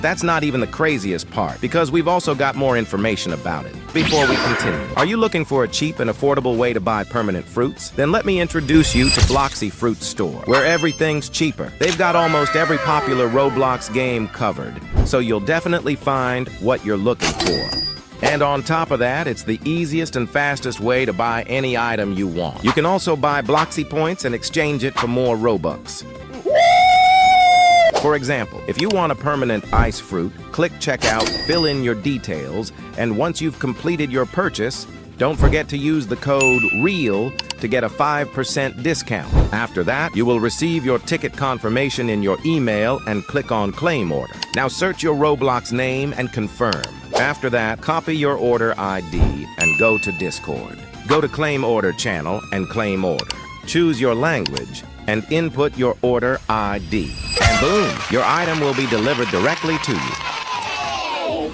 That's not even the craziest part, because we've also got more information about it. Before we continue, are you looking for a cheap and affordable way to buy permanent fruits? Then let me introduce you to Bloxy Fruit Store, where everything's cheaper. They've got almost every popular Roblox game covered, so you'll definitely find what you're looking for. And on top of that, it's the easiest and fastest way to buy any item you want. You can also buy Bloxy points and exchange it for more Robux. For example, if you want a permanent ice fruit, click checkout, fill in your details, and once you've completed your purchase, don't forget to use the code REAL to get a 5% discount. After that, you will receive your ticket confirmation in your email and click on Claim Order. Now search your Roblox name and confirm. After that, copy your order ID and go to Discord. Go to Claim Order channel and claim order. Choose your language and input your order ID. And boom, your item will be delivered directly to you.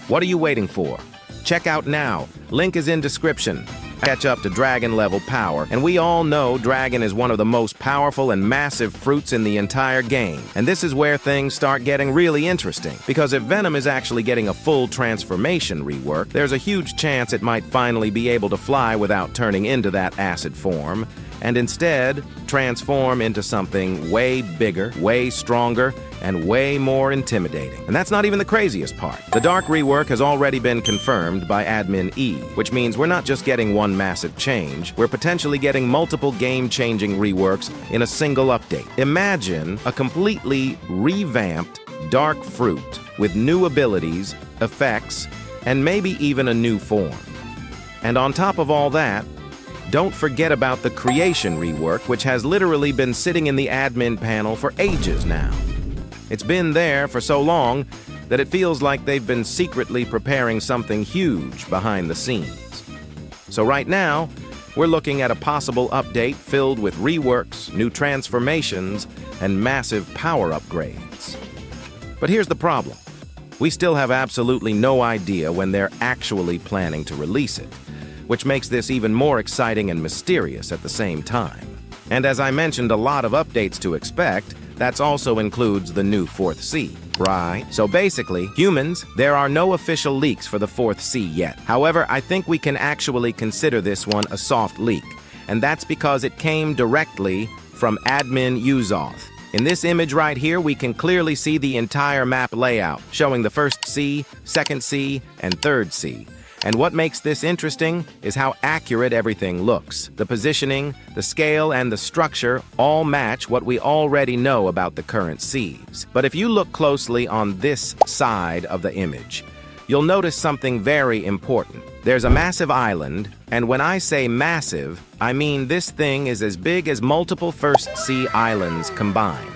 What are you waiting for? Check out now. Link is in description. Catch up to dragon level power, and we all know dragon is one of the most powerful and massive fruits in the entire game. And this is where things start getting really interesting, because if Venom is actually getting a full transformation rework, there's a huge chance it might finally be able to fly without turning into that acid form, and instead transform into something way bigger, way stronger, and way more intimidating. And that's not even the craziest part. The Dark rework has already been confirmed by Admin E, which means we're not just getting one massive change, we're potentially getting multiple game-changing reworks in a single update. Imagine a completely revamped Dark fruit with new abilities, effects, and maybe even a new form. And on top of all that, don't forget about the creation rework, which has literally been sitting in the admin panel for ages now. It's been there for so long that it feels like they've been secretly preparing something huge behind the scenes. So right now, we're looking at a possible update filled with reworks, new transformations, and massive power upgrades. But here's the problem. We still have absolutely no idea when they're actually planning to release it, which makes this even more exciting and mysterious at the same time. And as I mentioned, a lot of updates to expect. That also includes the new 4th sea, right? So basically, humans, there are no official leaks for the 4th sea yet. However, I think we can actually consider this one a soft leak, and that's because it came directly from admin Uzoth. In this image right here, we can clearly see the entire map layout, showing the 1st sea, 2nd sea, and 3rd sea. And what makes this interesting is how accurate everything looks. The positioning, the scale, and the structure all match what we already know about the current seas. But if you look closely on this side of the image, you'll notice something very important. There's a massive island, and when I say massive, I mean this thing is as big as multiple 1st sea islands combined.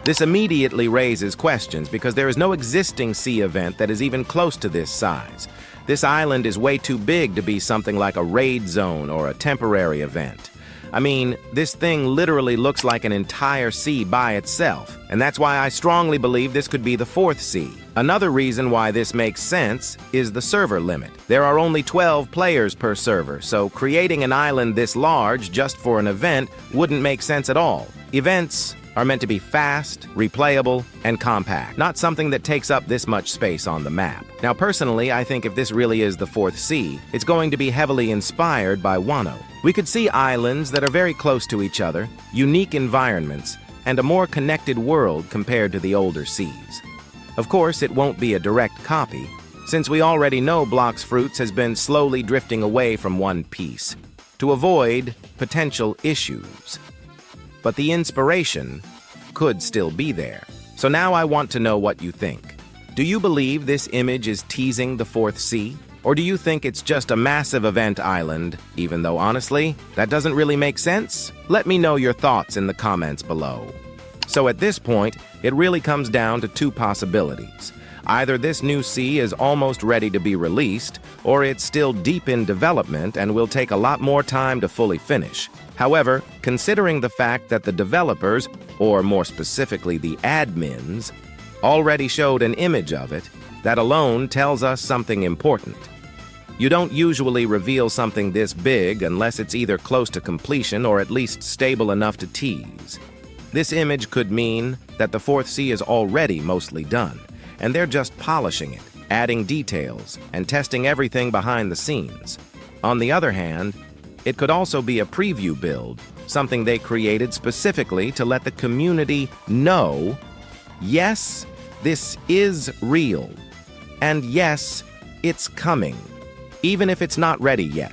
This immediately raises questions because there is no existing sea event that is even close to this size. This island is way too big to be something like a raid zone or a temporary event. I mean, this thing literally looks like an entire sea by itself, and that's why I strongly believe this could be the 4th sea. Another reason why this makes sense is the server limit. There are only 12 players per server, so creating an island this large just for an event wouldn't make sense at all. Events are meant to be fast, replayable, and compact, not something that takes up this much space on the map. Now, personally, I think if this really is the 4th sea, it's going to be heavily inspired by Wano. We could see islands that are very close to each other, unique environments, and a more connected world compared to the older seas. Of course, it won't be a direct copy, since we already know Blox Fruits has been slowly drifting away from One Piece to avoid potential issues. But the inspiration could still be there. So now I want to know what you think. Do you believe this image is teasing the 4th sea? Or do you think it's just a massive event island, even though honestly, that doesn't really make sense? Let me know your thoughts in the comments below. So at this point, it really comes down to two possibilities. Either this new sea is almost ready to be released, or it's still deep in development and will take a lot more time to fully finish. However, considering the fact that the developers, or more specifically the admins, already showed an image of it, that alone tells us something important. You don't usually reveal something this big unless it's either close to completion or at least stable enough to tease. This image could mean that the 4th sea is already mostly done, and they're just polishing it, adding details, and testing everything behind the scenes. On the other hand, it could also be a preview build, something they created specifically to let the community know, yes, this is real, and yes, it's coming, even if it's not ready yet.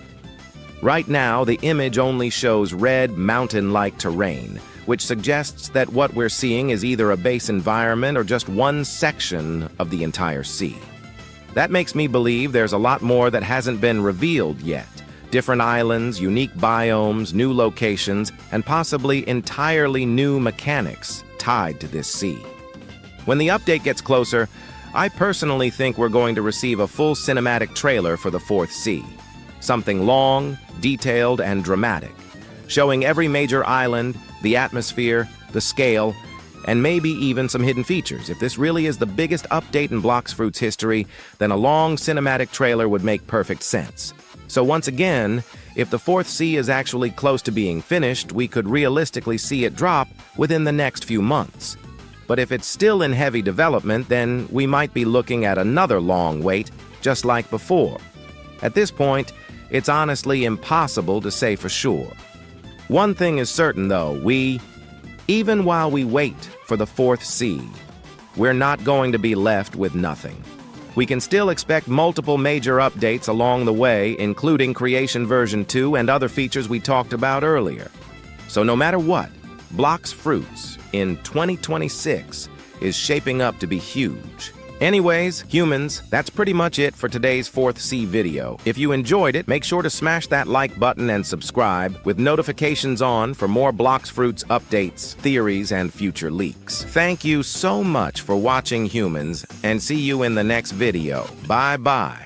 Right now, the image only shows red, mountain-like terrain, which suggests that what we're seeing is either a base environment or just one section of the entire sea. That makes me believe there's a lot more that hasn't been revealed yet. Different islands, unique biomes, new locations, and possibly entirely new mechanics tied to this sea. When the update gets closer, I personally think we're going to receive a full cinematic trailer for the Fourth Sea. Something long, detailed, and dramatic, showing every major island, the atmosphere, the scale, and maybe even some hidden features. If this really is the biggest update in Blox Fruit's history, then a long cinematic trailer would make perfect sense. So once again, if the Fourth Sea is actually close to being finished, we could realistically see it drop within the next few months. But if it's still in heavy development, then we might be looking at another long wait, just like before. At this point, it's honestly impossible to say for sure. One thing is certain, though, even while we wait for the Fourth Sea, we're not going to be left with nothing. We can still expect multiple major updates along the way, including Creation version 2 and other features we talked about earlier. So no matter what, Blox Fruits in 2026 is shaping up to be huge. Anyways, humans, that's pretty much it for today's Fourth Sea video. If you enjoyed it, make sure to smash that like button and subscribe with notifications on for more Blox Fruits updates, theories, and future leaks. Thank you so much for watching, humans, and see you in the next video. Bye-bye.